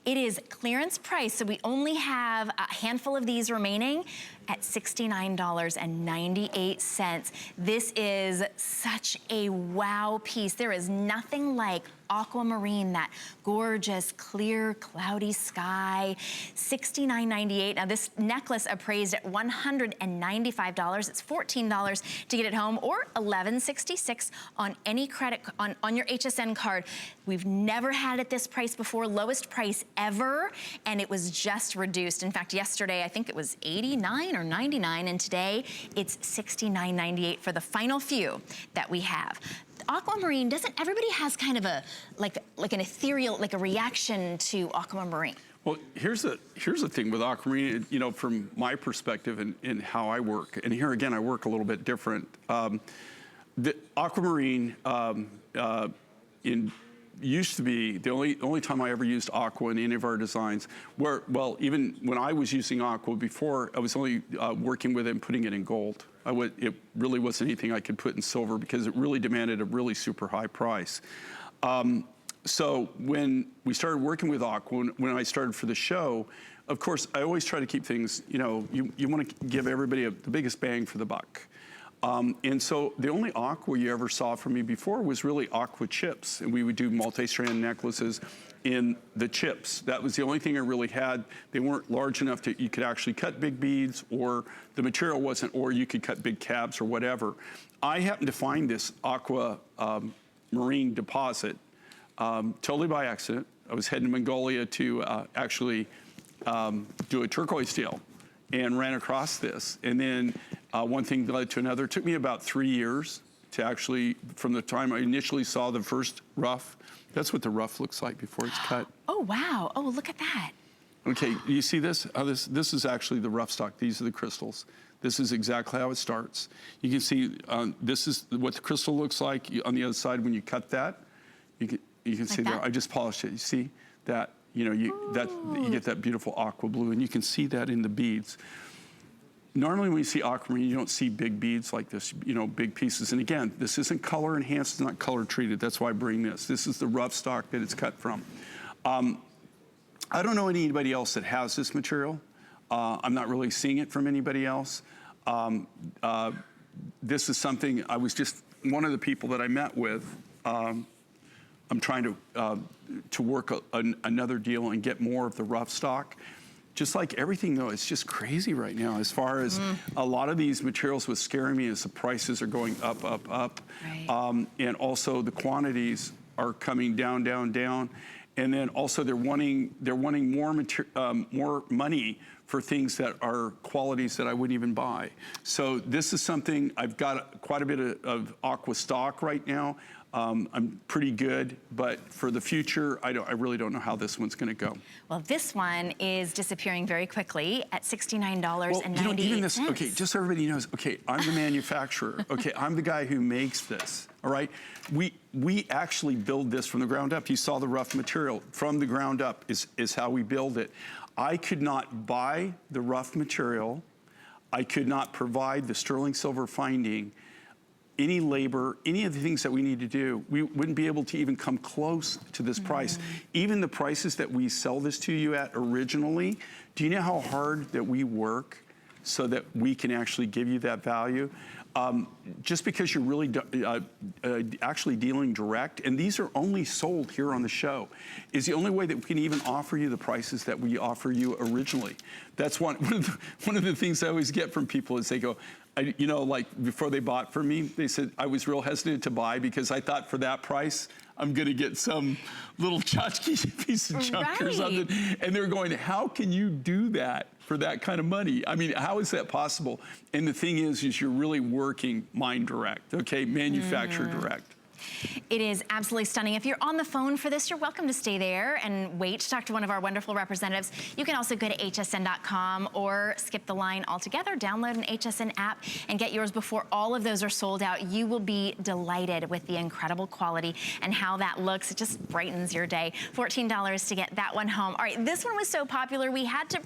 It is clearance price, so we only have a handful of these remaining at $69.98. This is such a wow piece. There is nothing like aquamarine, that gorgeous, clear, cloudy sky. $69.98. Now this necklace appraised at $195. It's $14 to get it home, or $11.66 on any credit, on your HSN card. We've never had it at this price before, lowest price ever, and it was just reduced. In fact, yesterday, I think it was $89 or $99, and today it's $69.98 for the final few that we have. Aquamarine, everybody has kind of a, like an ethereal, like a reaction to aquamarine. Well, here's the thing with aquamarine, you know, from my perspective and how I work, and here again, I work a little bit different. The aquamarine used to be the only time I ever used aqua in any of our designs, where, well, even when I was using aqua before, I was only working with it and putting it in gold. It really wasn't anything I could put in silver because it really demanded a really super high price. So when we started working with aqua, when I started for the show, of course, I always try to keep things, you know, you want to give everybody the biggest bang for the buck. And so the only aqua you ever saw from me before was really aqua chips. And we would do multi-strand necklaces in the chips. That was the only thing I really had. They weren't large enough that you could actually cut big beads, or the material wasn't, or you could cut big cabs or whatever. I happened to find this aqua marine deposit totally by accident. I was heading to Mongolia to actually do a turquoise deal, and ran across this. And then one thing led to another. It took me about 3 years to actually, from the time I initially saw the first rough. That's what the rough looks like before it's cut. Oh, wow. Oh, look at that. Okay, you see this? This is actually the rough stock. These are the crystals. This is exactly how it starts. You can see this is what the crystal looks like on the other side when you cut that. You can see there, I just polished it. You see that? You know, you get that beautiful aqua blue, and you can see that in the beads. Normally when you see aquamarine, you don't see big beads like this, you know, big pieces. And again, this isn't color enhanced, it's not color treated. That's why I bring this. This is the rough stock that it's cut from. I don't know anybody else that has this material. I'm not really seeing it from anybody else. This is something, I was just one of the people that I met with. I'm trying to work another deal and get more of the rough stock. Just like everything though, it's just crazy right now as far as a lot of these materials. What's scaring me is the prices are going up, up, up. Right. And also the quantities are coming down, down, down. And then also they're wanting more money for things that are qualities that I wouldn't even buy. So this is something, I've got quite a bit of aqua stock right now. I'm pretty good, but for the future, I really don't know how this one's gonna go. Well, this one is disappearing very quickly at $69.98. Well, you know, even this, okay, just so everybody knows, okay, I'm the manufacturer, okay, I'm the guy who makes this, all right? We actually build this from the ground up. You saw the rough material. From the ground up is how we build it. I could not buy the rough material. I could not provide the sterling silver finding, any labor, any of the things that we need to do. We wouldn't be able to even come close to this price. Even the prices that we sell this to you at originally, do you know how hard that we work so that we can actually give you that value? Just because you're really actually dealing direct, and these are only sold here on the show, is the only way that we can even offer you the prices that we offer you originally. That's one of the things I always get from people is they go, you know, like before they bought from me, they said, I was real hesitant to buy because I thought for that price, I'm gonna get some little tchotchke piece of junk or something. And they're going, how can you do that for that kind of money? I mean, how is that possible? And the thing is you're really working mine direct, okay? Manufacturer direct. It is absolutely stunning. If you're on the phone for this, you're welcome to stay there and wait to talk to one of our wonderful representatives. You can also go to hsn.com or skip the line altogether, download an HSN app and get yours before all of those are sold out. You will be delighted with the incredible quality and how that looks. It just brightens your day. $14 to get that one home. All right, this one was so popular, we had to bring